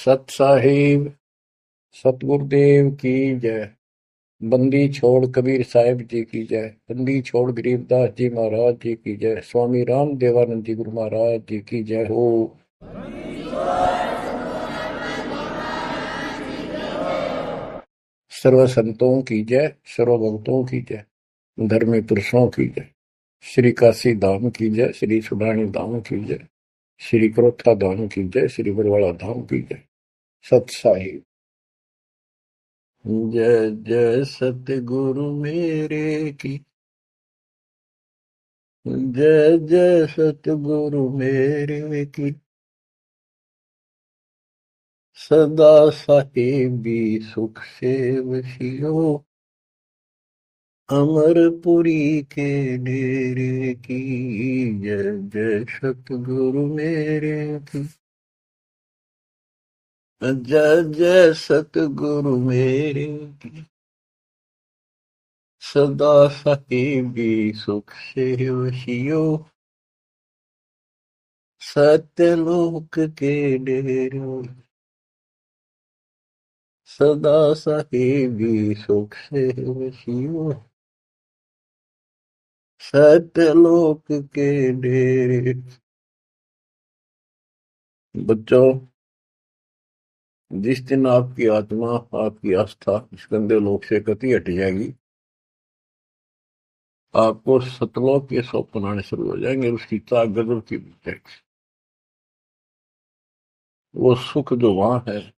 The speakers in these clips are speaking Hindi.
सत साहिब सतगुरुदेव की जय। बंदी छोड़ कबीर साहिब जी की जय। बंदी छोड़ गरीबदास जी महाराज जी की जय। स्वामी राम देवानंद जी गुरु महाराज जी की जय हो। सर्व संतों की जय, सर्व भक्तों की जय, धर्मी पुरुषों की जय। श्री काशी धाम की जय, श्री सुडानी धाम की जय, श्री क्रोथा धाम की जय, श्री बरवाड़ा धाम की जय। सत साहिब। जय जय सतगुरु मेरे की जय जय सतगुरु मेरे की। सदा साहिबी सुख से वसियो, अमरपुरी के डेरे की। जय जय सतगुरु मेरे की। जय जय सतगुरु मेरे की। सदा साहिबी सुख से वसियो, सत्यलोक के डेरे। सदा साहिबी सुख से वसियो, सत्यलोक के डेरे। बच्चों, जिस दिन आपकी आत्मा, आपकी आस्था इस गंदे लोक से कति हट जाएगी, आपको सतलोक के स्वप्न आने शुरू हो जाएंगे। उसकी चाक गजब की मिल जाएगी। वो सुख जो वहां है,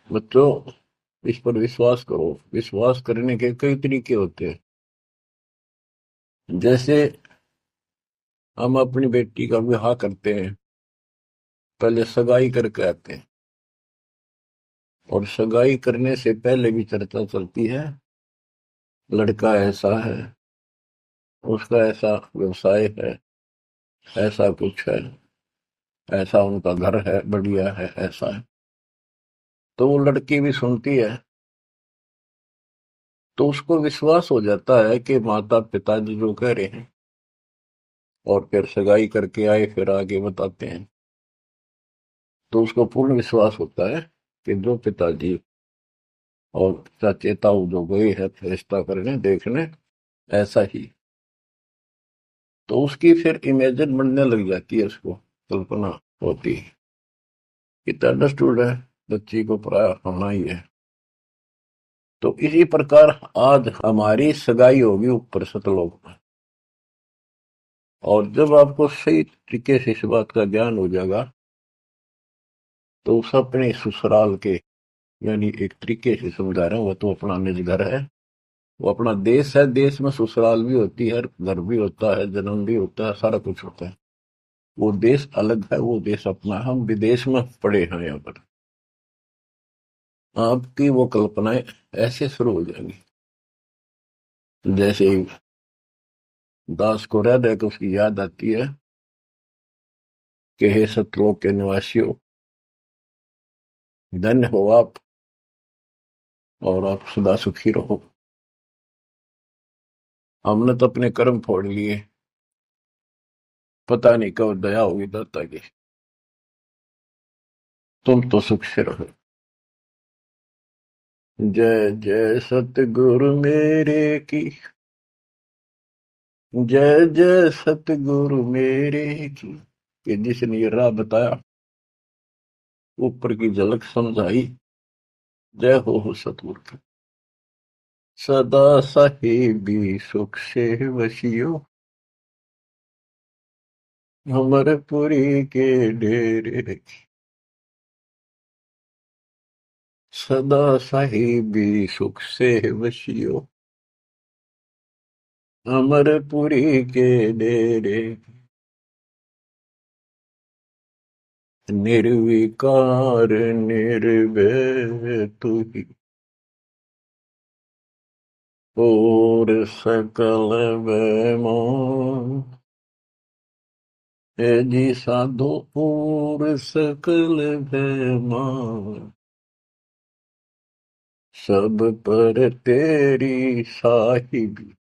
बच्चों, इस पर विश्वास करो। विश्वास करने के कई तरीके होते हैं। जैसे हम अपनी बेटी का विवाह करते हैं, पहले सगाई करके आते हैं, और सगाई करने से पहले भी चर्चा चलती है। लड़का ऐसा है, उसका ऐसा व्यवसाय है, ऐसा कुछ है, ऐसा उनका घर है, बढ़िया है, ऐसा है। तो वो लड़की भी सुनती है, तो उसको विश्वास हो जाता है कि माता पिताजी जो कह रहे हैं, और फिर सगाई करके आए, फिर आगे बताते हैं, तो उसको पूर्ण विश्वास होता है कि जो पिताजी और चाचे ताऊ जो गए हैं रिश्ता करने देखने, ऐसा ही। तो उसकी फिर इमेजिन बनने लग जाती है, उसको कल्पना होती है कि अंडरस्टूड है, बच्ची को पराया होना ही है। तो इसी प्रकार आज हमारी सगाई होगी ऊपर सतलोक में। और जब आपको सही तरीके से इस बात का ज्ञान हो जाएगा, तो उस अपने ससुराल के, यानी एक तरीके से समझा रहा हूं, वो तो अपना निज घर है, वो अपना देश है। देश में ससुराल भी होती है, घर भी होता है, जन्म भी होता है, सारा कुछ होता है। वो देश अलग है, वो देश अपना है। हम विदेश में पड़े हैं यहाँ पर। आपकी वो कल्पनाएं ऐसे शुरू हो जाएंगी, जैसे ही दास को रह रहे उसकी याद आती है कि हे सतलोक के निवासियों, धन्य हो आप, और आप सदा सुखी रहो। हमने तो अपने कर्म फोड़ लिए, पता नहीं कब दया होगी दाता की। तुम तो सुख से रहो। जय जय सतगुरु मेरे की। जय जय सतगुरु मेरे की। कि जिसने ये राह बताया, ऊपर की झलक समझाई, जय हो सतगुरु की। सदा साहिबी सुख से वसियो, अमरपुरी के डेरे की। सदा साहिबी सुख से वसियो, अमरपुरी के डेरे। निर्विकार निर्भय तू ही, और सकल बेमान। हे जी साधो और सकल बेमान, सब पर तेरी साहिबी,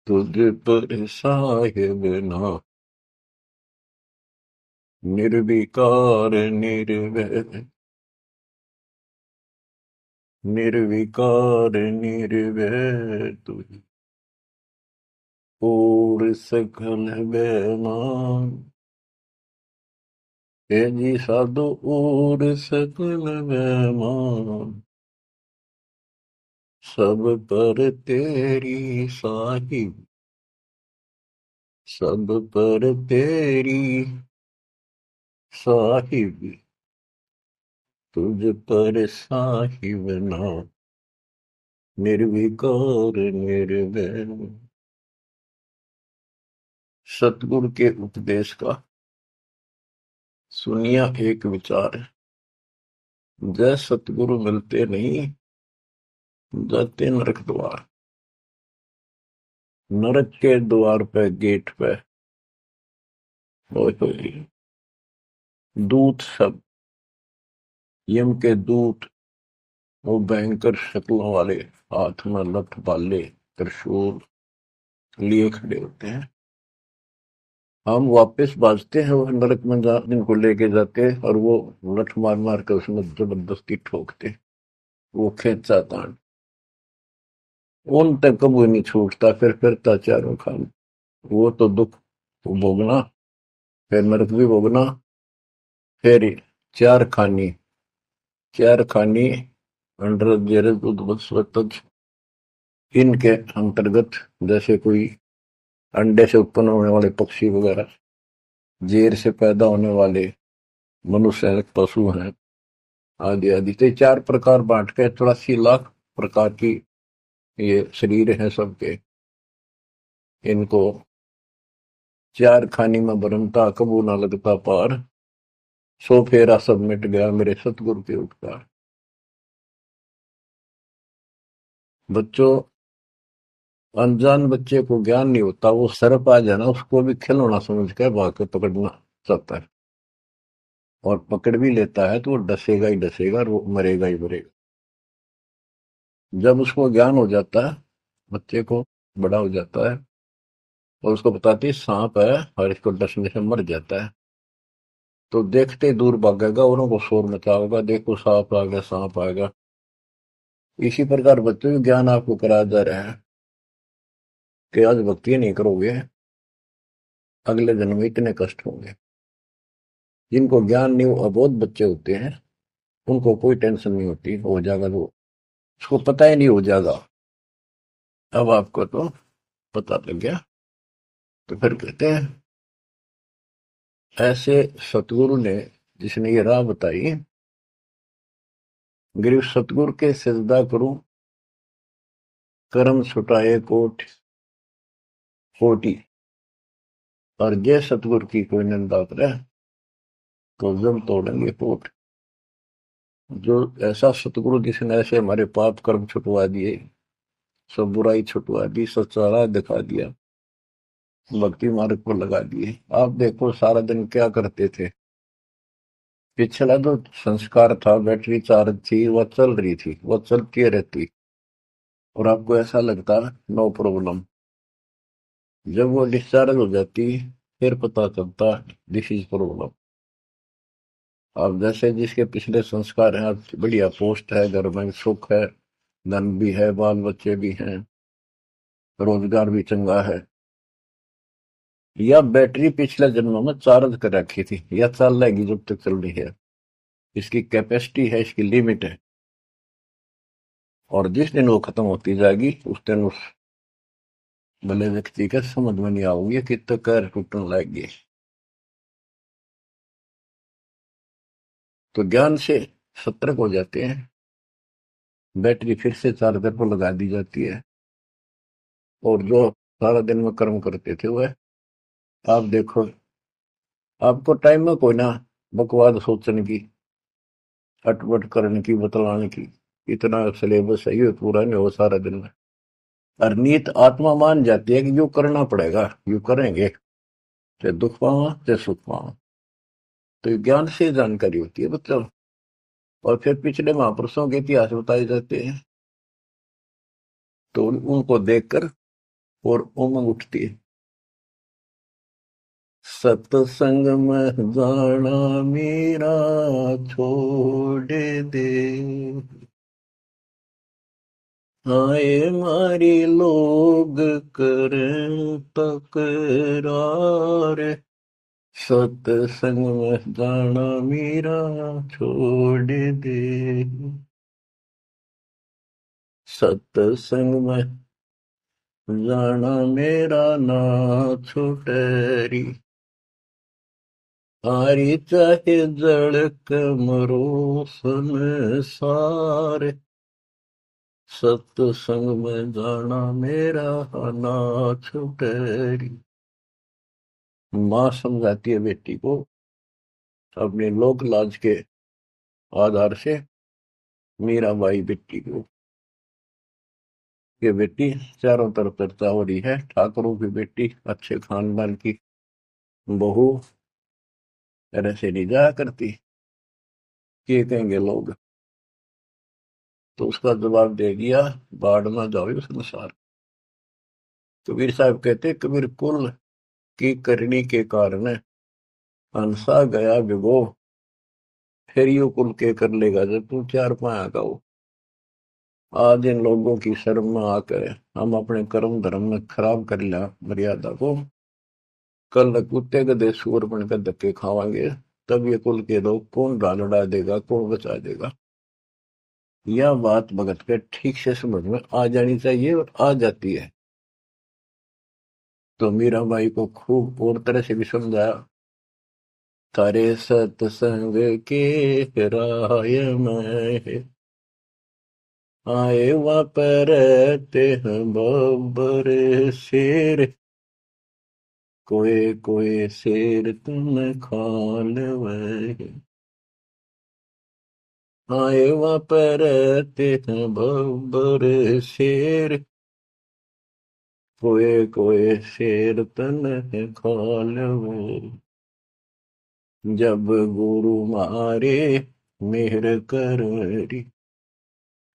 तुझ पर साहिब ना। निर्विकार निर्भय, निर्विकार निर्भय तुझ और सकल बेमान। हे जी साधु और सकल बेमान, सब पर तेरी साहिब, सब पर तेरी साहिब, तुझ पर साहिब ना, निर्विकार निर्भय। सतगुरु के उपदेश का सुनिया एक विचार है, जय सतगुरु मिलते नहीं, जाते नरक द्वार। नरक के द्वार पे, गेट पे दूत सब, यम के दूत, वो भयंकर शक्लों वाले, हाथ में लठ भाले त्रिशूल लिए खड़े होते हैं। हम वापस बाजते हैं, वो नरक में जिनको लेके जाते हैं, और वो लठ मार मार कर उसमें जबरदस्ती ठोकते, वो खेचा तान उन तक कभी नहीं छूटता, फिर फिरता चारों खान। वो तो दुख भोगना, फिर नरक भी भोगना, फिर चार खानी, चार खानी अंडर जेरज उद्वत्सवतज, इनके अंतर्गत जैसे कोई अंडे से उत्पन्न होने वाले पक्षी वगैरह, जेर से पैदा होने वाले मनुष्य हैं, पशु हैं, आदि आदि। तो ये चार प्रकार बांट के 84 लाख प्रकार की ये शरीर हैं सबके। इनको चार खानी में बरनता, कबू ना लगता पार, सो फेरा सब मिट गया मेरे सतगुरु के उपकार। बच्चों, अनजान बच्चे को ज्ञान नहीं होता, वो सरप आ जाए ना, उसको भी खिलौना समझ के भाग के पकड़ना चाहता है, और पकड़ भी लेता है तो वो डसेगा ही डसेगा और वो मरेगा ही मरेगा। जब उसको ज्ञान हो जाता है, बच्चे को बड़ा हो जाता है, और उसको बताती है सांप है और इसको डसने से मर जाता है, तो देखते ही दूर भागेगा, औरों को शोर मचाएगा, देखो सांप आ गया, सांप आ गया। इसी प्रकार बच्चों को ज्ञान आपको कराया जा रहा है कि आज भक्ति नहीं करोगे, अगले जन्म में इतने कष्ट होंगे। जिनको ज्ञान नहीं, वो अबोध बच्चे होते हैं, उनको कोई टेंशन नहीं होती, हो जाएगा तो उसको पता ही नहीं हो जाएगा। अब आपको तो पता लग गया। तो फिर कहते हैं, ऐसे सतगुरु ने, जिसने ये राह बताई, गिरु सतगुरु के सिजदा करूं, कर्म छुटाए कोट कोटि, और जय सतगुरु की कोई निंदा करे, तो जम तोड़ेंगे कोट। जो ऐसा सतगुरु जिसने ऐसे हमारे पाप कर्म छुटवा दिए, सब बुराई छुटवा दी, सच्चा राह दिखा दिया, भक्ति मार्ग पर लगा दिए। आप देखो सारा दिन क्या करते थे, पिछला जो संस्कार था, बैटरी चार्ज थी, वह चल रही थी, वह चलती रहती, और आपको ऐसा लगता नो प्रॉब्लम। जब वो डिस्चार्ज हो जाती, फिर पता चलता दिस इज प्रॉब्लम। अब जैसे जिसके पिछले संस्कार हैं, अब बढ़िया पोस्ट है, घर में सुख है, धन भी है, बाल बच्चे भी हैं, रोजगार भी चंगा है, या बैटरी पिछले जन्मों में चार्ज कर रखी थी, या चल रहेगी जब तक चल रही है, इसकी कैपेसिटी है, इसकी लिमिट है, और जिस दिन वो खत्म होती जाएगी, उस दिन उस भले व्यक्ति के समझ में नहीं आओगे कि तो कैर टूटने लगेगी। तो ज्ञान से सतर्क हो जाते हैं, बैटरी फिर से चार्जर पर लगा दी जाती है, और जो सारा दिन में कर्म करते थे वह, आप देखो, आपको टाइम में कोई ना बकवाद सोचने की, अटपट करने की, बतलाने की, इतना सिलेबस है, ये पूरा नहीं हो सारा दिन में। और नीत आत्मा मान जाती है कि यो करना पड़ेगा, यो करेंगे, चाहे दुख पावा चाहे सुख पावा। तो ये ज्ञान से जानकारी होती है बच्चों। और फिर पिछले महापुरुषों के इतिहास बताए जाते हैं, तो उनको देखकर और उमंग उठती है। सत्संग में जाना मेरा छोड़ दे। आए मारी लोग करें तकरार, सत्संग में जाना मेरा छोड़ दे। सत्संग में जाना मेरा ना छुटरी, आरी चाहे जड़क मरो संसार, सत्संग में जाना मेरा ना छुटरी। माँ समझाती है बेटी को अपने लोक लाज के आधार से, मीराबाई बेटी को, कि बेटी चारों तरफ चर्चा हो रही है, ठाकुरों की बेटी, अच्छे खानदान की बहू, तरह से नहीं जाया करती, ये कहेंगे लोग। तो उसका जवाब दे दिया, बाढ़ में जाओ संसार। कबीर साहब कहते, कबीर कुल की करनी के कारण हंसा गया विभो, फिर यू कुल के कर लेगा जब तू चार पाया हो। आज इन लोगों की शर्म में आकर हम अपने कर्म धर्म में खराब कर लिया मर्यादा को, कल कुत्ते गधे सूअर बनकर धक्के खावांगे, तब ये कुल के लोग कौन डालड़ा देगा, कौन बचा देगा। यह बात भगत के ठीक से समझ में आ जानी चाहिए, और आ जाती है। तो मीराबाई को खूब और तरह से भी समझाया, तारे सत्संग के राय में आए वापरते हैं बब्बर शेर, कोई कोई शेर तुम खाल वह, आए वापरते हैं बब्बर शेर, कोई कोई शेर तन खाल वह, जब गुरु मारे मेहर करी,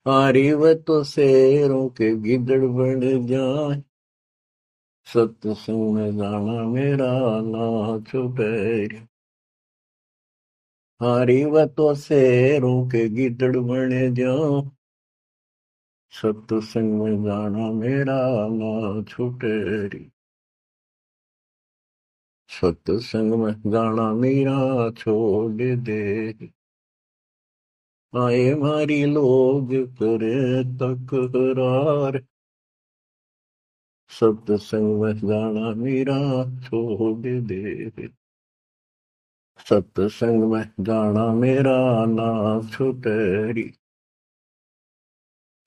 हारी व तो शेरों के गिदड़ बन जाए, सत्संग में जाना मेरा ना छुपैरी, हारी व तो शेरों के गिदड़ बन जाओ, सत्संग में जाना मेरा ना छुटेरी, सत्संग में जाना मेरा छोड़ दे, आए मारी लोग करे तकरार, सत्संग में जाना मेरा छोड़ दे, सत्संग में जाना मेरा ना छुटेरी,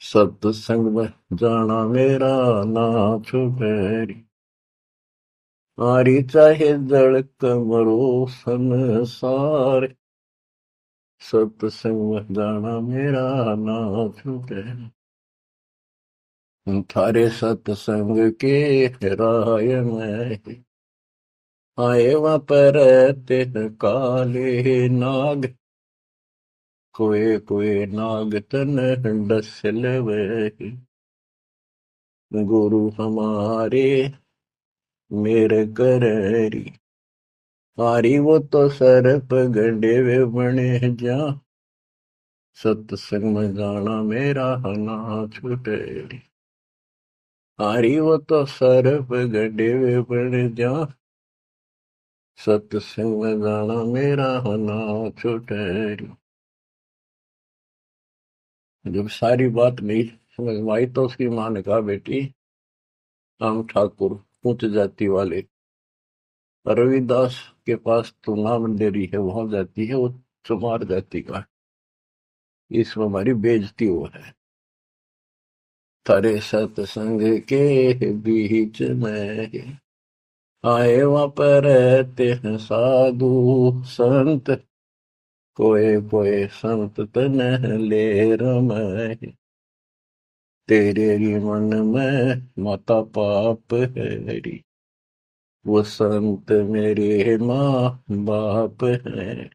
सत्संग में जाना मेरा ना छुटेरी, आरी चाहे जड़क मरो संसार, सत्संग में जाना मेरा ना छुटेरी, थारे सत्संग के राय में आए वहाँ पर तिन काले नाग, कोई कोई नाग तन डसल वे, गुरु हमारे मेरे करेरी, हारी वो तो सर्प गंडे वे बने जा, सत्संग में जाना मेरा ना छुटेरी, हारी वो तो सर्प गंडे वे बने जा, सत्संग में जाना मेरा ना छुटेरी। जब सारी बात नहीं समझ में आई तो उसकी माँ ने कहा, बेटी हम ठाकुर उच्च जाति वाले, रविदास के पास तो नाम ले रही है, वहां जाती है वो चमार जाति का है, इसमें हमारी बेइज्जती हो है। थारे सत्संग के बीच में आए वहां पर रहते हैं साधु संत, कोई कोई संत तन ले रमय, तेरे ही मन में माता पाप है, वो संत मेरे माँ बाप है,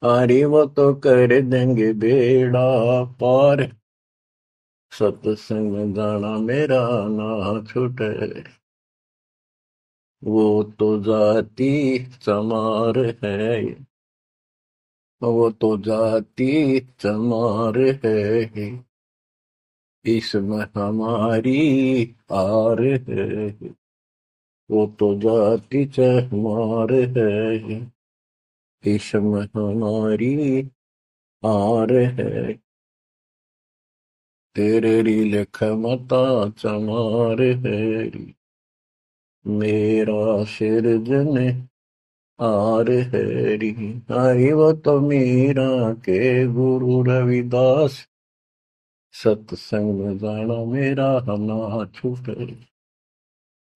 अरे वो तो कर देंगे बेड़ा पार, सत्संग में जाना मेरा ना छूटे। वो तो जाती चमार है, वो तो जाती चमार है, इसमें हमारी आर है। वो तो जाति चमार है, इसमें हमारी आर है। तेरे री लिख मता चमार है, मेरा सिरजन आर है। हरि वो तो मीरा के गुरु रविदास, सत्संग में जाना मेरा ना छूटे।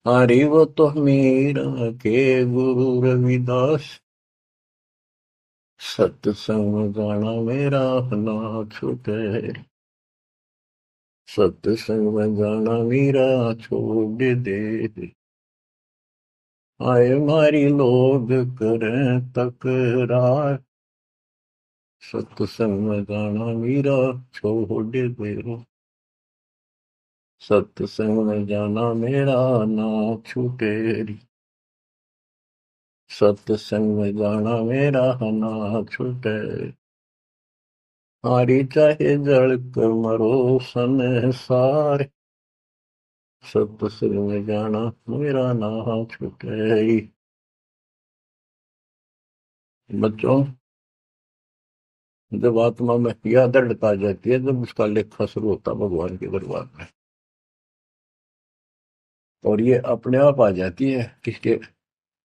हरि वो तो मीरा के गुरु रविदास, सत्संग में जाना मेरा ना छूटे। सत्संग में जाना मेरा छोड़ दे, आए मारी लोग करें तकरार। सत्संग में जाना मेरा छोड़ दे, सत्संग में जाना मेरा ना छूटे। सत्संग में जाना मेरा ना छूटे। हारी चाहे जड़ मरो संसार, सत्संग में जाना मेरा ना छूटे। बच्चों, जब आत्मा में यह दृढ़ता आ जाती है, जब उसका लेखा शुरू होता है भगवान के दरबार में, और ये अपने आप आ जाती है, किसके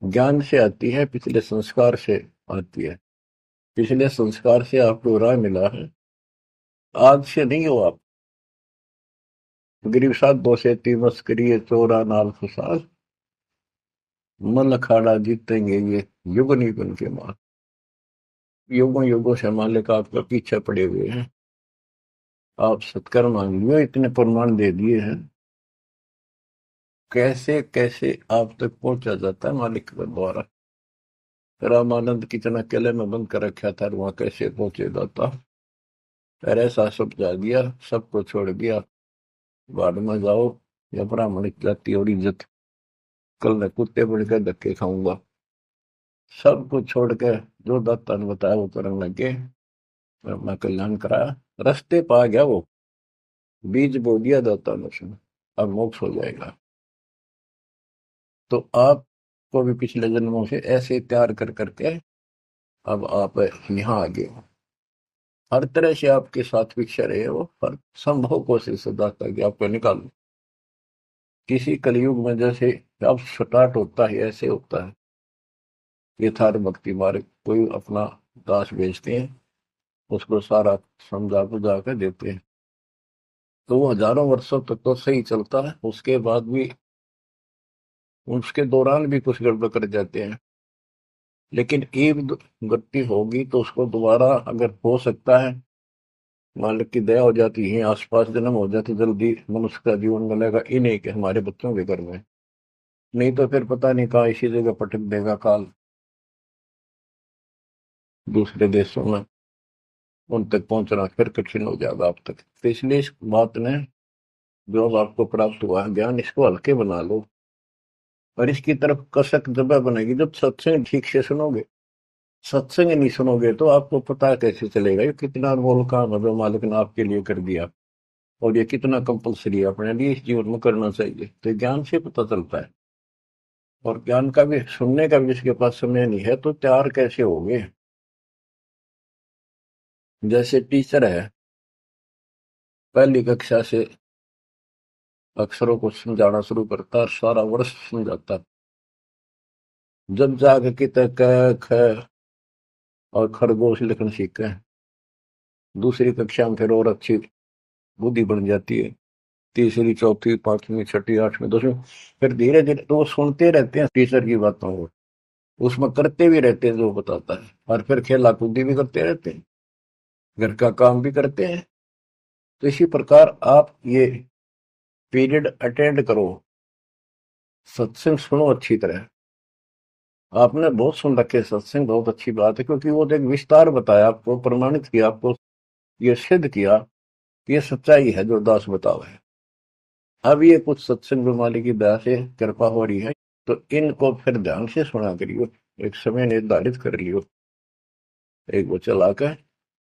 ज्ञान से आती है, पिछले संस्कार से आती है। पिछले संस्कार से आपको राह मिला है, आज से नहीं हो आप। गरीब साथ दो से तीन मस्करी चोरा नाल फसाद, मन अखाड़ा जीतेंगे ये युग निगन के मार। युगों युगों से मालिक आपका पीछे पड़े हुए हैं, आप सत्कर्म मांग लियो, इतने प्रमाण दे दिए हैं। कैसे कैसे आप तक पहुंचा जाता है मालिक के द्वारा। रामानंद कितना किले में बंद कर रखा था, वहां कैसे पहुंचे जाता। फिर ऐसा सब जा दिया, सबको छोड़ दिया, बाद में जाओ या ब्राह्मण जाति और इज्जत, कल मैं कुत्ते बन के धक्के खाऊंगा। सब कुछ छोड़ के जो दाता ने बताया वो करने लगे, अपना कल्याण कराया, रास्ते पा गया वो, बीज बो दिया दाता ने उसने, अब मोक्ष हो जाएगा। तो आपको भी पिछले जन्मों से ऐसे तैयार कर करके अब आप यहाँ आ गए। हर तरह से आपके साथ पिक्चर रहे वो, हर संभव कोशिश से दाता कि आपको निकालो। किसी कलयुग में जैसे अब स्टार्ट होता है ऐसे होता है। यथार्थ भक्ति मार्ग, कोई अपना दास बेचते हैं, उसको सारा समझा बुझा कर देते हैं, तो वो हजारों वर्षों तक तो सही चलता है। उसके बाद भी, उसके दौरान भी कुछ गड़बड़ कर जाते हैं, लेकिन एक गलती होगी तो उसको दोबारा अगर हो सकता है, मालिक की दया हो जाती है, आसपास जन्म हो जाए तो जल्दी मनुष्य का जीवन मिलेगा, ही नहीं कि हमारे बच्चों के घर में। नहीं तो फिर पता नहीं कहाँ इसी जगह पटक देगा काल, दूसरे देशों में उन तक पहुंचना फिर कठिन हो जाएगा आप तक। तो इसलिए इस बात ने, जो अब आपको प्राप्त हुआ है ज्ञान, इसको हल्के बना लो, और इसकी तरफ कसक जब बनेगी जब सत्संग ठीक से सुनोगे। सत्संग नहीं सुनोगे तो आपको पता कैसे चलेगा ये कितना अनमोल काम है जो मालिक ने आपके लिए कर दिया, और ये कितना कंपलसरी है अपने लिए इस जीवन में करना चाहिए। तो ज्ञान से पता चलता है। और ज्ञान का भी सुनने का भी जिसके पास समय नहीं है तो तैयार कैसे होगे। जैसे टीचर है, पहली कक्षा से अक्षरों को समझाना शुरू करता है, सारा वर्ष समझाता है, जब जाके कितने क ख और खरगोश लिखना सीखे, दूसरी कक्षा में फिर और अच्छी बुद्धि बन जाती है, तीसरी चौथी पांचवी छठी आठवीं दसवीं, फिर धीरे धीरे तो वो सुनते रहते हैं टीचर की बातों को, उसमें करते भी रहते हैं जो बताता है, और फिर खेला कूदी भी करते रहते हैं, घर का काम भी करते हैं। तो इसी प्रकार आप ये पीरियड अटेंड करो, सत्संग सुनो अच्छी तरह। आपने बहुत सुन रखे सत्संग, बहुत अच्छी बात है, क्योंकि वो एक विस्तार बताया आपको, प्रमाणित किया आपको, ये सिद्ध किया कि ये सच्चाई है जो दास बताओ है। अब ये कुछ सत्संग प्रणाली की दया से कृपा हो रही है, तो इनको फिर ध्यान से सुना करियो, एक समय निर्धारित कर लियो, एक वो चला कर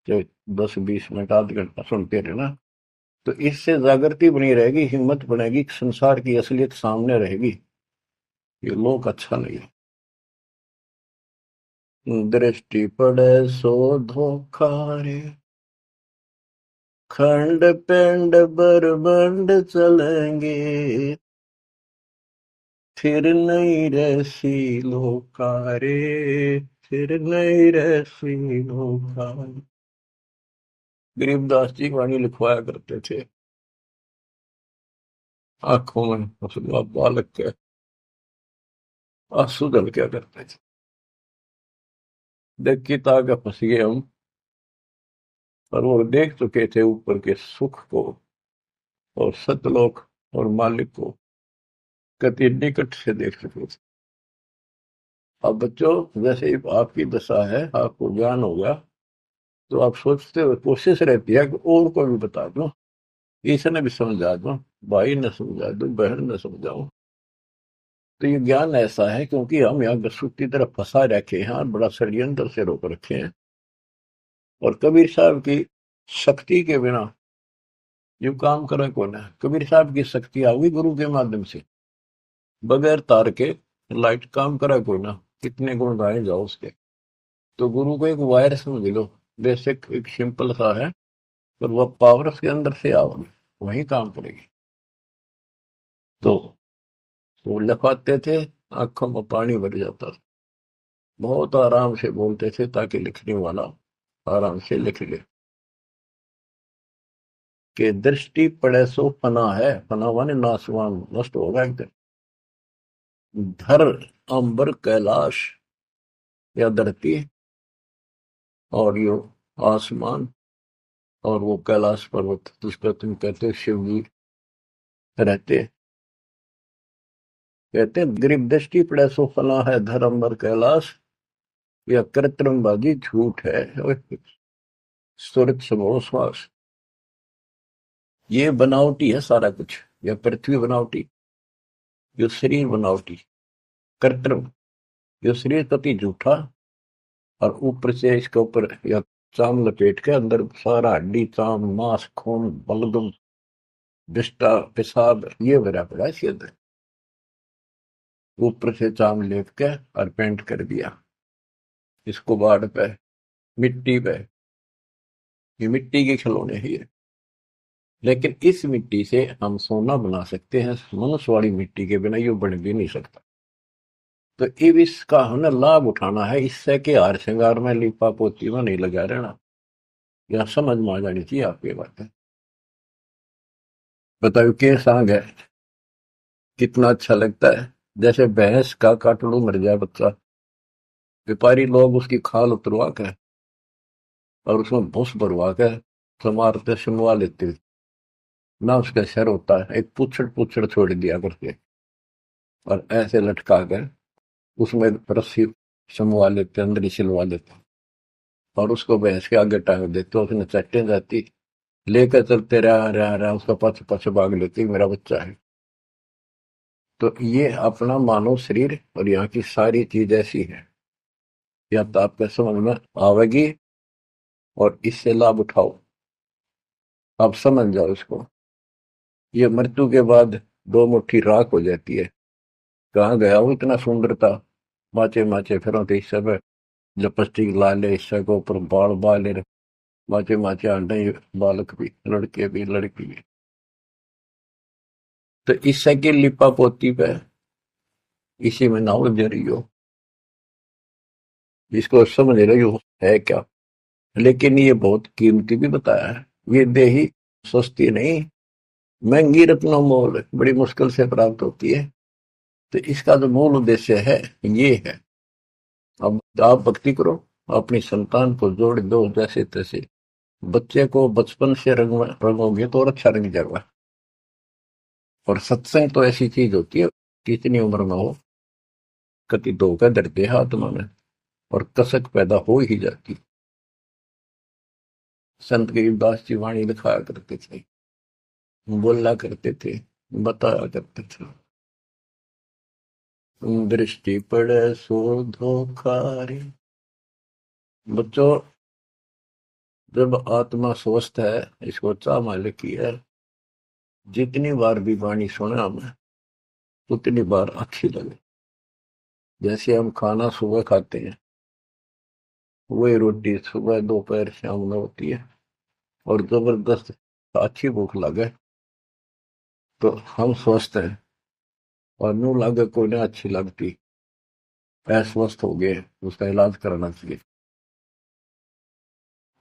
जो 10-20 मिनट आध घंटा सुनते रहना। तो इससे जागृति बनी रहेगी, हिम्मत बनेगी, संसार की असलियत सामने रहेगी, ये लोक अच्छा नहीं है। दृष्टि पड़े सो धोखा रे, खंड पिंड बरबंड चलेंगे, फिर नहीं रहसी लोका रे, फिर नहीं रहसी लोका। गरीबदास जी वाणी लिखवाया करते थे, आंखों में उसका बालक के आंसू दल क्या करते थे। देख की ताके फंस गए हम, पर वो देख चुके थे ऊपर के सुख को और सतलोक और मालिक को कति निकट से देख चुके थे। अब बच्चों, जैसे ही आपकी दशा है, आपको ज्ञान होगा, तो आप सोचते हो, कोशिश रहती है कि और को भी बता दूं, ईश्वर ने भी समझा दूं, भाई ने समझा दूं, बहन ने समझाऊं। तो ये ज्ञान ऐसा है क्योंकि हम यहाँ गसूत की तरफ फंसा रखे हैं और बड़ा षड्यंत्र से रोक रखे हैं। और कबीर साहब की शक्ति के बिना जो काम करे कौन है। कबीर साहब की शक्ति आई गुरु के माध्यम से, बगैर तार के लाइट काम करे कोई ना, कितने गुण गाए जाओ उसके। तो गुरु को एक वायर समझ लो, बेसिक एक सिंपल सा है, पर वह पावर उसके अंदर से आओगे, वही काम करेगी। तो वो लिखवाते थे, आंखों में पानी भर जाता था। बहुत आराम से बोलते थे ताकि लिखने वाला आराम से लिख ले। कि दृष्टि पड़े सो फना है, फना माने नासवान, नष्ट होगा एक दिन। धर अंबर कैलाश, या धरती और यो आसमान, और वो कैलाश पर्वत जिसका तुम कहते हो शिव जी रहते। कहते हैं गरीब दृष्टि पड़े सो फना है, धर अंबर कैलाश, या कृत्रिमबाजी झूठ है, सुरत समो श्वास। ये बनावटी है सारा कुछ, यह पृथ्वी बनावटी, जो शरीर बनावटी, कृत्रिम, जो शरीर कति झूठा, और ऊपर से इसके ऊपर या चाम लपेट के अंदर सारा हड्डी चाम मांस खून बलगम विष्टा पेशाब ये भरा पड़ा है इसके अंदर। ऊपर से चाम लेप के और पेंट कर दिया इसको बाढ़ पे, मिट्टी पे। ये मिट्टी के खिलौने ही है, लेकिन इस मिट्टी से हम सोना बना सकते हैं, मनुष्य वाली मिट्टी के बिना ये बन भी नहीं सकता। तो अब इसका हमें लाभ उठाना है, इससे के हार श्रृंगार में लिपा पोती में नहीं लगा रहना। यह समझ में आ जानी चाहिए आपकी बात है। बताओ के सांग है, कितना अच्छा लगता है। जैसे भैंस का काटलू मर जाए बच्चा, व्यापारी लोग उसकी खाल उतरवा के और उसमें भूस भरवा के समारते सुनवा लेते, ना उसका सर होता है, एक पुछड़ पुछड़ छोड़ दिया करके और ऐसे लटका कर उसमें रस्सी समवा लेते, अंदर ही सिलवा लेते, और उसको भैंस के आगे टांग देते, उसने चट्टे जाती, लेकर चलते रहा उसका पछ पछ भाग लेती, मेरा बच्चा है। तो ये अपना मानव शरीर और यहाँ की सारी चीज ऐसी है, या तो आपके समझ में आवेगी और इससे लाभ उठाओ, आप समझ जाओ इसको। ये मृत्यु के बाद दो मुट्ठी राख हो जाती है, कहाँ गया वो इतना सुंदर था, माचे माचे फिर इस समय लिपस्टिक ला ले, इससे को ऊपर बाल बाल माचे माचे आंटे, बालक भी, लड़के भी, लड़की भी। तो इससे की लिपा पोती पे इसी में ना उलझ रही हो, इसको समझ रही हो है क्या। लेकिन ये बहुत कीमती भी बताया है, ये देही सस्ती नहीं, महंगी रत्नों मोल बड़ी मुश्किल से प्राप्त होती है। तो इसका जो मूल उद्देश्य है ये है। अब आप भक्ति करो, अपनी संतान को जोड़ दो जैसे तैसे, बच्चे को बचपन से रंगोगे तो और अच्छा रंग जाएगा। और सत्संग तो ऐसी चीज होती है, कितनी उम्र में हो, कति धोखा दर्दे आत्मा में, और कसक पैदा हो ही जाती। संत गरीबदास जी वाणी लिखाया करते थे, बोला करते थे, बताया करते थे। दृष्टि पड़े सो धोखा रे। बच्चों, जब आत्मा स्वस्थ है, इसको चाह मालिक की है, जितनी बार भी वाणी सुने हमें उतनी बार अच्छी लगे। जैसे हम खाना सुबह खाते हैं, वही रोटी सुबह दोपहर शाम में होती है, और जबरदस्त अच्छी भूख लगे तो हम स्वस्थ हैं, और नू लगे कोई ना अच्छी लगती, अस्वस्थ हो गए, उसका इलाज कराना चाहिए।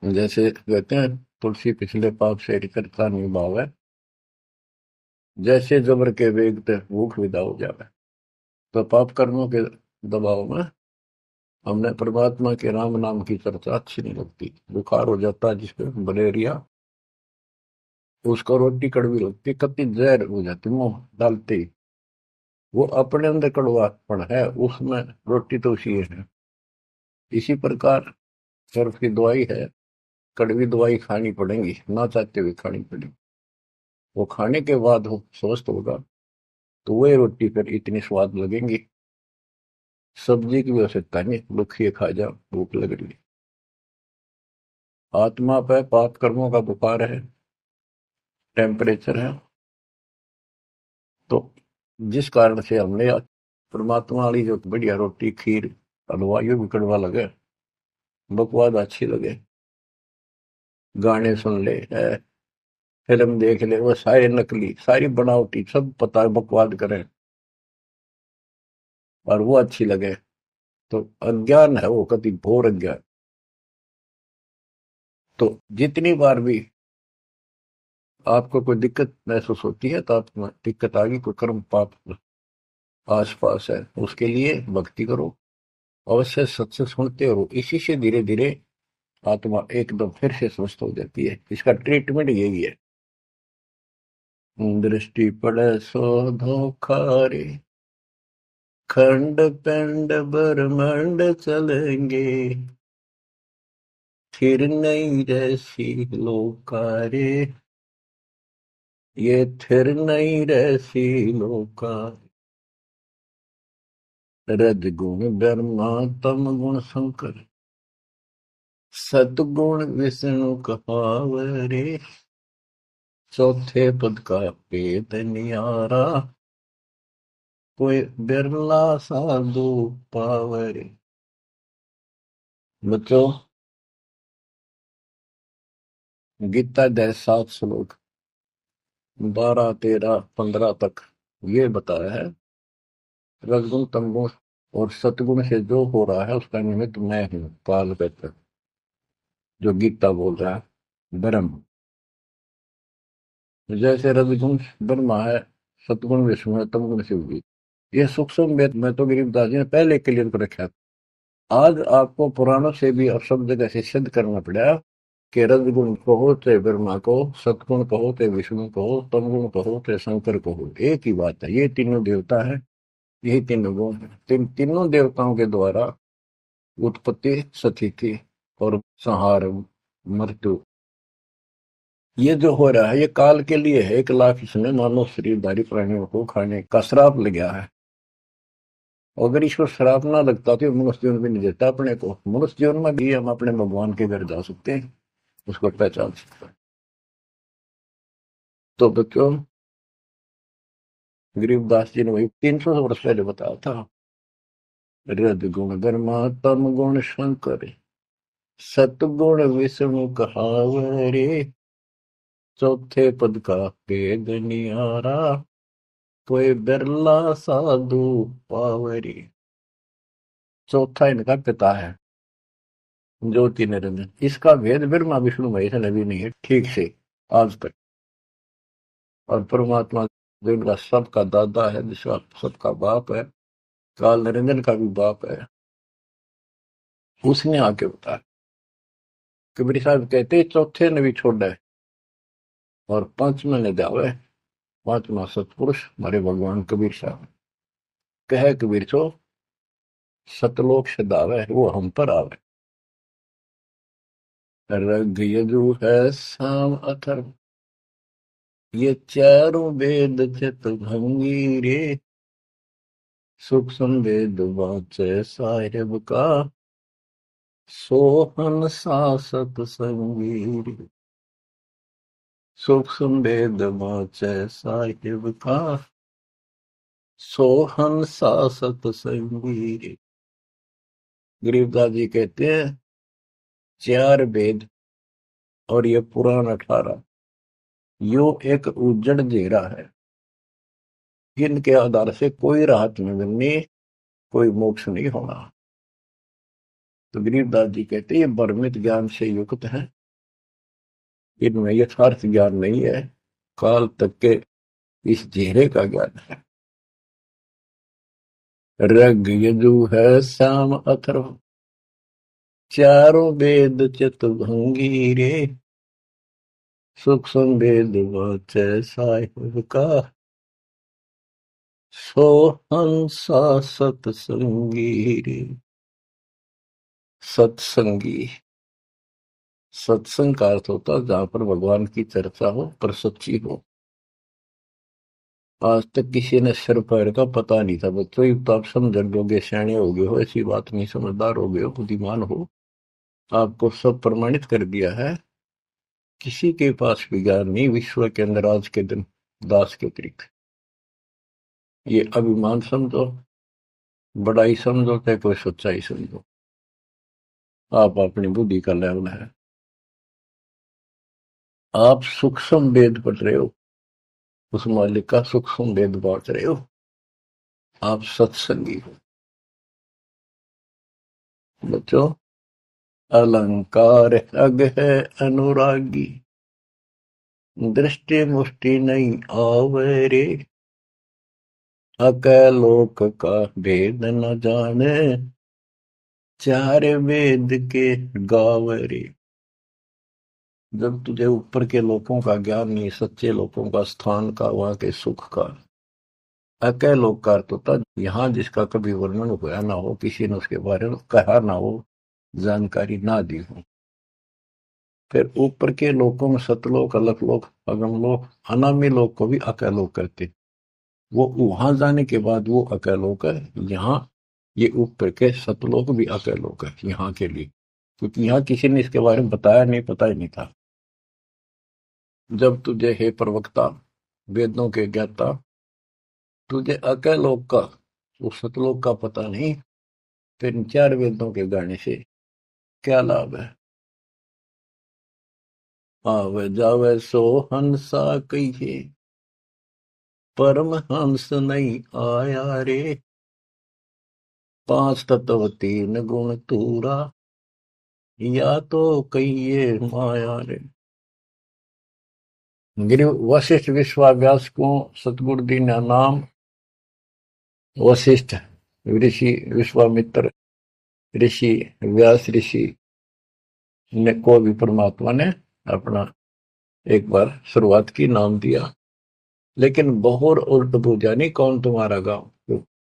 जैसे कहते हैं, तुलसी पिछले पाप से करता निभाव है, जैसे जबर के वेग ते भूख विदा हो जावे। तो पाप कर्मों के दबाव में हमने परमात्मा के राम नाम की चर्चा अच्छी नहीं लगती। बुखार हो जाता है जिसपे मलेरिया, उसको रोटी कड़वी लगती, कति जहर हो जाती मुंह डालते ही। वो अपने अंदर कड़वापन है, उसमें रोटी तो उसी है। इसी प्रकार सर्फ की दवाई है, कड़वी दवाई खानी पड़ेगी, ना चाहते हुए खानी पड़ेगी। वो खाने के बाद वो स्वस्थ होगा, तो वही रोटी फिर इतनी स्वाद लगेंगी। सब्जी की भी आवश्यकता नहीं, दुखिए खा जा, भूख लग रही। आत्मा पे पाप कर्मों का बुखार है, टेम्परेचर है, तो जिस कारण से हमने परमात्मा वाली जो बढ़िया रोटी खीर हलवा यो भी कड़वा लगे, बकवाद अच्छी लगे, गाने सुन ले है, फिल्म देख ले, वो सारे नकली सारी बनावटी सब पता है, बकवाद करें और वो अच्छी लगे, तो अज्ञान है, वो कति घोर अज्ञान। तो जितनी बार भी आपको कोई दिक्कत महसूस होती है, तो आप दिक्कत आ गई, कोई कर्म पाप आस पास है, उसके लिए भक्ति करो, अवश्य सत्संग सुनते रहो। इसी से धीरे धीरे आत्मा एकदम फिर से स्वस्थ हो जाती है। इसका ट्रीटमेंट यही है। दृष्टि पड़े सो धोखा रे, खंड पिंड ब्रह्मांड चलेंगे, फिर नहीं रहसी लोकारे, ये थिर नहीं रहसी लोका। रजगुण ब्रह्मा तम गुण शंकर, सतगुण विष्णु कहावरे, चौथे पद का भेद नियारा, कोई बिरला साधु पावरे। बच्चों, गीता अध्याय 7 श्लोक 12 13 15 तक ये बताया है, रजगुण तमगुण और सतगुण से जो हो रहा है उसका निमित्त मैं हूँ, काल कहते, जो गीता बोल रहा है ब्रह्म। जैसे रजगुण ब्रह्मा है, सतगुण विष्णु है, तमगुण शिव जी। ये सूक्ष्म वेद में तो गरीबदास जी ने पहले क्लियर कर रखा था। आज आपको पुराणों से भी अब सब जगह से सिद्ध करना पड़ा कि रजगुण कहो चाहे ब्रह्मा को, सतगुण कहो चाहे विष्णु कहो, तमगुण कहो चाहे शंकर कहो, एक ही बात है। ये तीनों देवता है, यही तीनों गुण है। तीनों देवताओं के द्वारा उत्पत्ति, स्थिति और संहार, मृत्यु, ये जो हो रहा है ये काल के लिए है। 1 लाख इसमें मानव शरीरधारी प्राणियों को खाने का श्राप लग गया है। अगर इसको श्राप ना लगता तो मनुष्य जीवन भी नहीं देता अपने को। मनुष्य जीवन में भी हम अपने भगवान के घर जा सकते हैं, उसको पहचान सकते हैं। तो बच्चों, गरीबदास जी ने वही 300 वर्ष पहले बताया था, रज गुण धर्मा तम गुण शंकर, सतगुण विष्णु कहावरे, चौथे पद का भेद निहारा, कोई बिरला साधु पावरी। चौथा इनका पिता है, ज्योति निरंजन। इसका भेद ब्रह्मा विष्णु महेश ने भी नहीं है ठीक से आज तक। और परमात्मा जो इनका सबका दादा है, जिसका सबका बाप है, काल निरंजन का भी बाप है, उसने आके बताया। कबीर साहब कहते चौथे ने भी छोड़ा है और पांचवें ने जावे। पांचवा सतपुरुष हमारे भगवान कबीर साहब कहे, कबीर छो सतलोक से दावे, वो हम पर आवे। रग यजु है साम अथर्व, ये चारों वेद चित भंगी रे, सुख संवेद वाचे साहिब का, सोहन सासत संगीर। सुख संवेद वाचे साहिब का, सोहन सासत संगीर। गरीबदास जी कहते हैं चार वेद और ये पुराण 18 यो एक उज्जड़ घेरा है। इनके आधार से कोई राहत नहीं मिलनी, कोई मोक्ष नहीं होना। तो गरीबदास जी कहते हैं ये भ्रमित ज्ञान से युक्त है, इनमें यथार्थ ज्ञान नहीं है, काल तक के इस घेरे का ज्ञान है। ऋग यजु है साम अथर्व, चारों वेद चतुर्भंगी रे। सुख संवेद वाचे साहिब का, सोहंसा सत्संगी रे। सत्संगी, सत्संग का अर्थ होता है जहां पर भगवान की चर्चा हो पर सच्ची हो। आज तक किसी ने सिर पैर का पता नहीं था बच्चों, तो आप समझ लोगे, सियाने हो गए हो, ऐसी बात नहीं, समझदार हो गए हो, बुद्धिमान हो, आपको सब प्रमाणित कर दिया है। किसी के पास भी ज्ञान नहीं विश्व के अंदर आज के दिन दास के अतिरिक्त। ये अभिमान समझो, बड़ाई समझो, चाहे कोई सच्चाई समझो, आप अपनी बुद्धि का लेवल है। आप सूक्ष्म वेद पढ़ रहे हो, उस मालिक का सूक्ष्म वेद बांट रहे हो, आप सत्संगी हो। बच्चों, अलंकार अग है अनुरागी, दृष्टि मुष्टि नहीं आवे रे। अकय लोक का भेद न जाने, चार वेद के गावे रे। जब तुझे ऊपर के लोगों का ज्ञान नहीं, सच्चे लोगों का, स्थान का, वहां के सुख का। अकय लोक का अर्थ होता यहाँ जिसका कभी वर्णन हुआ ना हो, किसी ने उसके बारे में कहा ना हो, जानकारी ना दी हो। फिर ऊपर के लोकों में सतलोक, अलकलोक, अगमलोक, अनामी लोक को भी अकलोक कहते। वो वहां जाने के बाद वो अकलोक है। यहाँ ये ऊपर के सतलोक भी अकलोक है यहाँ के लिए, क्योंकि यहाँ किसी ने इसके बारे में बताया नहीं, पता ही नहीं था। जब तुझे हे प्रवक्ता, वेदों के ज्ञाता, तुझे अकलोक का, उस सतलोक का पता नहीं, फिर चार वेदों के गाने से क्या लाभ है। आवे जावे सो हंसा कहिए, परमहंस नहीं आया रे। पांच तत्व तीन गुण तूरा, या तो कहिए माया रे। गिरि वशिष्ठ विश्वाव्यास को सतगुरु दीना नाम। वशिष्ठ ऋषि, विश्वामित्र ऋषि, व्यास ऋषि ने को भी परमात्मा ने अपना एक बार शुरुआत की, नाम दिया। लेकिन बहुत उल्ट पूजा नहीं, कौन तुम्हारा गांव,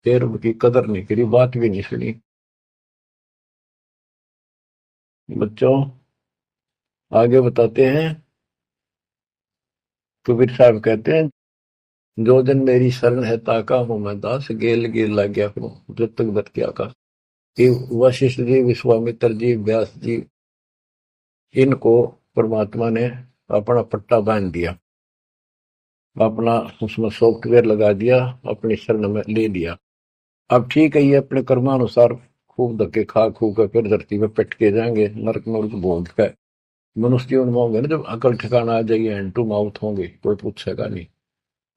फिर की कदर नहीं करी, बात भी नहीं सुनी। बच्चों, आगे बताते हैं। कबीर साहब कहते हैं, जो दिन मेरी शरण है ताका हूं मैं दास, गेल गेल लग गया हूं जब तक दत क्या का। वशिष्ठ जी, विश्वामित्र जी, व्यास जी, इनको परमात्मा ने अपना पट्टा बांध दिया, अपना उसमें सॉफ्टवेयर लगा दिया, अपनी शरण में ले लिया। अब ठीक है, ये अपने कर्मानुसार खूब धक्के खा खू कर फिर धरती में पिट के जाएंगे, नरक नरक भोग कर मनुष्य जीवन में होंगे ना, जब अकल ठिकाना आ जाएगी, हैंड टू माउथ होंगे, कोई पूछेगा नहीं।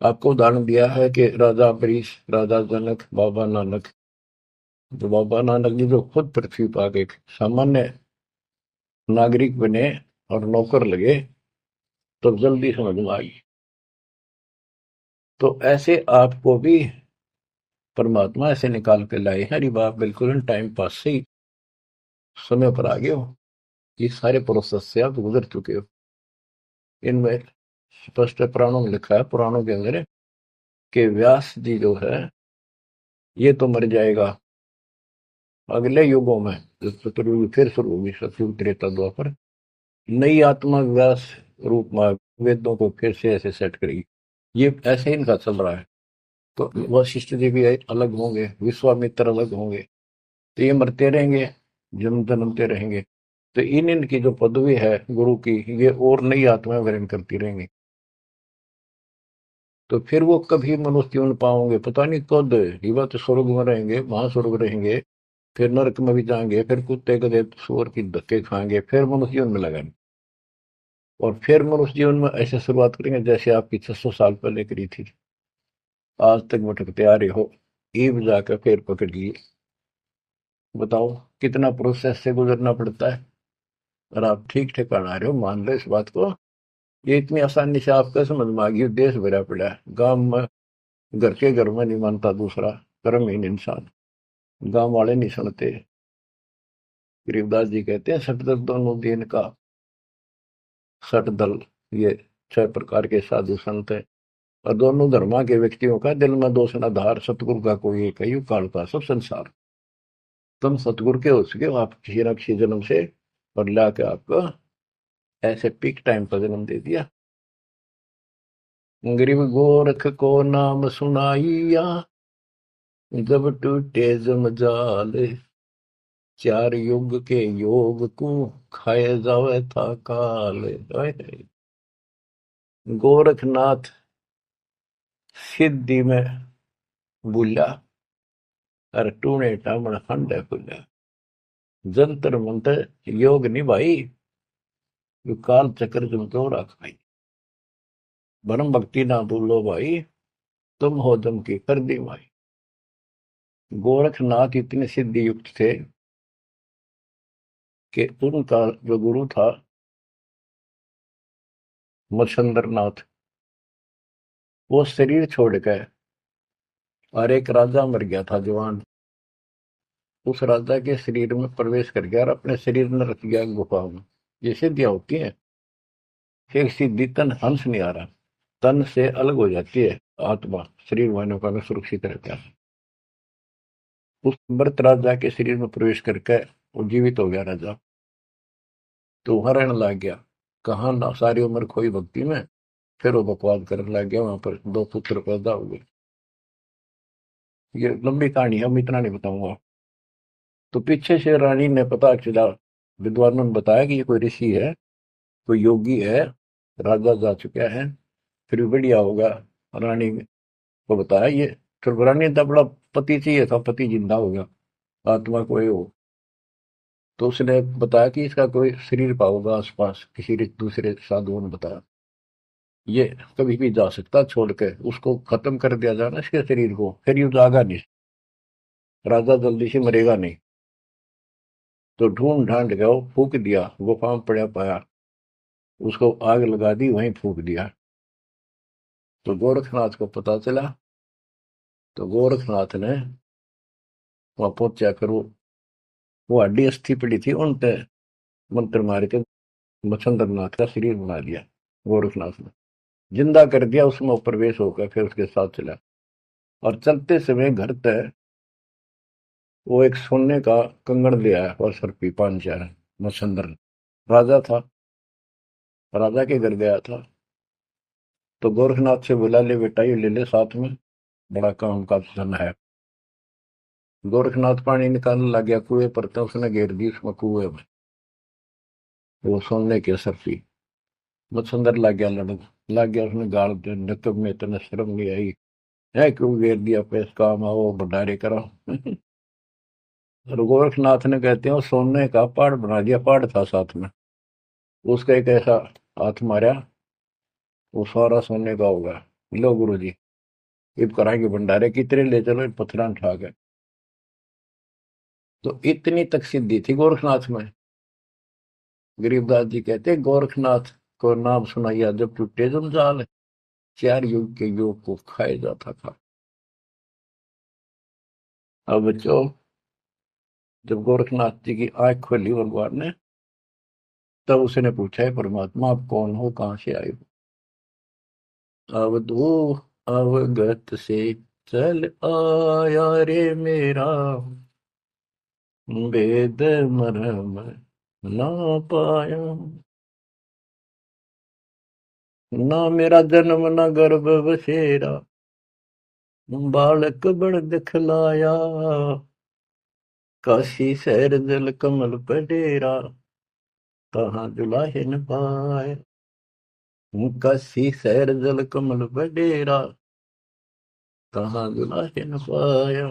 आपको उदाहरण दिया है कि राजा अम्बरीश, राजा जनक, बाबा नानक। जो बाबा नानक जी जो खुद पृथ्वी पर एक सामान्य नागरिक बने और नौकर लगे, तो जल्दी समझ में आई। तो ऐसे आपको भी परमात्मा ऐसे निकाल के लाए हैं। अरे बाप, बिल्कुल टाइम पास से ही समय पर आ गए हो, ये सारे प्रोसेस से आप गुजर चुके हो। इनमें स्पष्ट पुराणों में लिखा है, पुराणों के अंदर, कि व्यास जी जो है ये तो मर जाएगा, अगले युगों में चतुर्युग फिर शुरू होगी, सतयुग, त्रेता, द्वापर, नई आत्मा व्यास रूप में वेदों को फिर से ऐसे सेट करेगी। ये ऐसे ही इनका चल रहा है। तो वशिष्ठ जी भी अलग होंगे, विश्वामित्र अलग होंगे, तो ये मरते रहेंगे, जन्म जन्मते रहेंगे। तो इन इनकी जो पदवी है गुरु की, ये और नई आत्माएं ग्रहण करती रहेंगी। तो फिर वो कभी मनुष्य जीवन पाओगे पता नहीं कद। ये बात स्वर्ग में रहेंगे, महास्वर्ग रहेंगे, फिर नरक में भी जाएंगे, फिर कुत्ते गधे सूअर की धक्के खाएंगे, फिर मनुष्य जीवन में लगाएंगे। और फिर मनुष्य जीवन में ऐसे शुरुआत करेंगे जैसे आपकी 600 साल पहले करी थी, आज तक भटकते आ रहे हो, ईब जाकर फिर पकड़ लिए। बताओ कितना प्रोसेस से गुजरना पड़ता है। और आप ठीक ठिकाना रहे हो, मान लो इस बात को। ये इतनी आसानी से आपका समझ में आ गई। देश भरा पड़ा है गांव में, घर के घर में नहीं मानता दूसरा, कर्महीन इंसान, गांव वाले नहीं सुनते। गरीबदास जी कहते हैं सठदल दोनों दिन का, सठदल ये 6 प्रकार के साधु संत है। और दोनों धर्मा के व्यक्तियों का दिल में दोष न धार, सतगुरु का कोई एक ही काल का सब संसार। तुम सतगुरु के हो सके हो आप किसी न किसी जन्म से, और ला के आपको ऐसे पीक टाइम पर जन्म दे दिया। गरीब गोरख को नाम सुनाइया, जब टूटे जमजाल, 4 युग के योग को खाए जावे था काल। गोरखनाथ सिद्धि में बुला, और टूणे टामण हंडे खुला। जंतर मंतर योग नहीं भाई, यो काल चक्र तुम क्यों रखाई। ब्रह्म भक्ति ना भूलो भाई, तुम हो दम की कर दी माई। गोरखनाथ इतने सिद्धि युक्त थे कि उनका जो गुरु था मच्छंद्र नाथ, वो शरीर छोड़ गए, और एक राजा मर गया था जवान, उस राजा के शरीर में प्रवेश कर गया और अपने शरीर में रख गया गुफा में। ये सिद्धियां होती हैं। फिर सिद्धि तन हंस नहीं आ रहा, तन से अलग हो जाती है आत्मा, शरीर वालों का सुरक्षित रहता है। उस मृत राजा के शरीर में प्रवेश करके वो जीवित हो गया राजा। तो हरण लग गया, कहा ना सारी उम्र खोई भक्ति में, फिर वो बकवास करने लग गया। वहां पर 2 पुत्र पैदा हुए। ये लंबी कहानी है, मैं इतना नहीं बताऊंगा। तो पीछे से रानी ने पता चला, विद्वानों ने बताया कि ये कोई ऋषि है, कोई योगी है, राजा जा चुका है, फिर भी बढ़िया होगा। रानी को बताया ये, फिर रानी ने तो बड़ा पति चाहिए था, पति जिंदा हो गया, आत्मा कोई हो। तो उसने बताया कि इसका कोई शरीर पाओगा आसपास, किसी दूसरे साधुओं ने बताया ये कभी भी जा सकता, छोड़ के उसको खत्म कर दिया जाए ना इसके शरीर को, फिर ये जागा नहीं, राजा जल्दी से मरेगा नहीं। तो ढूंढ ढांड गया, फूक दिया, गुफा में पड़ा पाया, उसको आग लगा दी, वहीं फूक दिया। तो गोरखनाथ को पता चला। तो गोरखनाथ ने वहां पहुंचा कर वो हड्डी अस्थि पड़ी थी उन पे मंत्र मार के मच्छंद्र नाथ का शरीर बना दिया। गोरखनाथ ने जिंदा कर दिया, उसमें वो प्रवेश होकर फिर उसके साथ चला। और चलते समय घर तक वो एक सोने का कंगन ले आया और सर पी 5 4। मच्छंद्र राजा था, राजा के घर गया था। तो गोरखनाथ से बोला ले बेटा ये ले ले साथ में, बड़ा काम का धन है। गोरखनाथ पानी निकालने लग गया कुएं पर, तो उसने घेर दी उसमें कुएं में, वो सोने के असर पी। मच्छंदर लग गया लड़न, लग गया उसने गाल दे, नकब में इतने शर्म नहीं आई है, क्यों घेर दिया, पैस काम आओ भंडारे करो। और गोरखनाथ ने कहते हैं वो सोने का पहाड़ बना दिया, पहाड़ था साथ में, उसका एक ऐसा हाथ मारा, वो सारा सोने का होगा। लो गुरु जी इब कराएंगे भंडारे, कितने ले चलो, पत्थर उठा के। तो इतनी तक सिद्धि थी गोरखनाथ में। गरीबदास जी कहते हैं गोरखनाथ को नाम सुनाइया, जब टूटे जंजाल, 4 युग के योग को खाए जाता था। अब बच्चों, जब गोरखनाथ जी की आंख खोली भगवान ने, तब उसने पूछा है परमात्मा आप कौन हो, कहां से आए हो। अवधू अवगत से चल आया रे मेरा, वेद मरम ना पाया। ना मेरा जन्म न गर्भ बसेरा, बालक बड़ दिखलाया, काशी शहर जल कमल पर डेरा, कहाँ दुलाहिन पाया। काशी शहर जल कमल पर डेरा, कहाँ दुलाहिन पाया।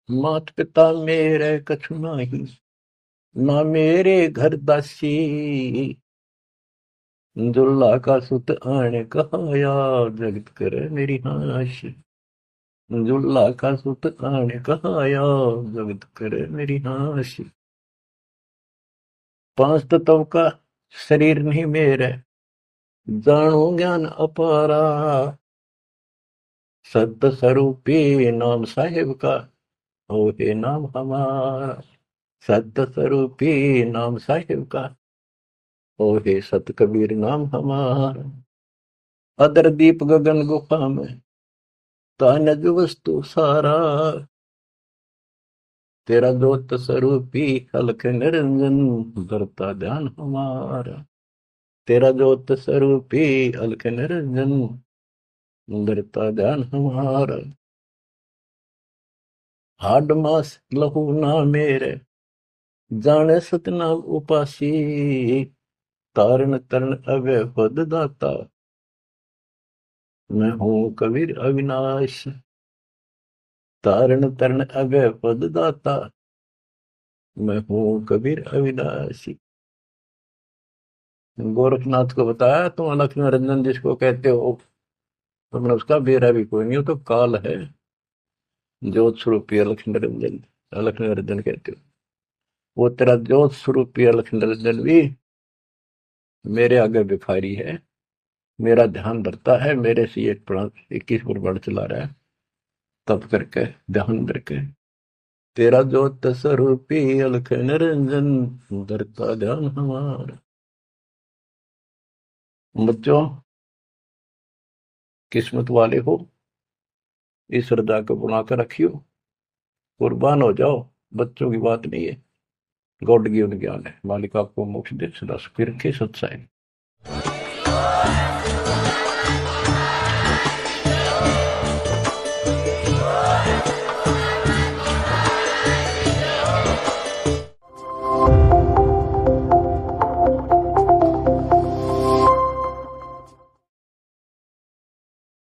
मात पिता मेरे कछु नाही, ना मेरे घर दासी, दुल्ला का सुत आने कहाया, जगत करे मेरी हाशि। दुल्ला का सुत आने कहाया, जगत करे मेरी हाशि। पांच तत्व का शरीर नहीं मेरे, जानो ज्ञान अपारा, सत्य स्वरूपी नाम साहिब का, हो हे नाम हमारा। सत्य स्वरूपी नाम साहिब का, हो हे सत कबीर नाम हमारा। अदर दीप गगन गुफा में, तानज वस्तु सारा, तेरा जोत स्वरूपी हलक निरंजन, धरता ध्यान हमारा। तेरा जोत स्वरूपी हलक निरंजन, धरता ध्यान हमारा। हाड मास लहू ना मेरे, जाने सतनाम उपासी, तारण तरण अवय पद दाता, मैं हूँ कबीर अविनाशी। तारण तरण अवय पद दाता, मैं हूँ कबीर अविनाशी। गोरखनाथ को बताया, तुम अलख निरंजन जिसको कहते हो, तुमने उसका बेरा भी कोई नहीं हो, तो काल है। ज्योत स्वरूपी अलख निरंजन, अलख निरंजन कहते हो। वो तेरा ज्योत स्वरूपी अलख निरंजन भी मेरे आगे भिखारी है, मेरा ध्यान धरता है, मेरे से 21 पुराण चला रहा है, तप करके ध्यान करके। तेरा ज्योत स्वरूपी अलख निरंजन, धरता ध्यान हमारा। बच्चों, किस्मत वाले हो, इस श्रद्धा को बनाकर रखियो, कुर्बान हो जाओ। बच्चों की बात नहीं है, गॉड गिवन ज्ञान है। मालिक आपको मोक्ष दे, सदा सुखी रखे, सत्साई।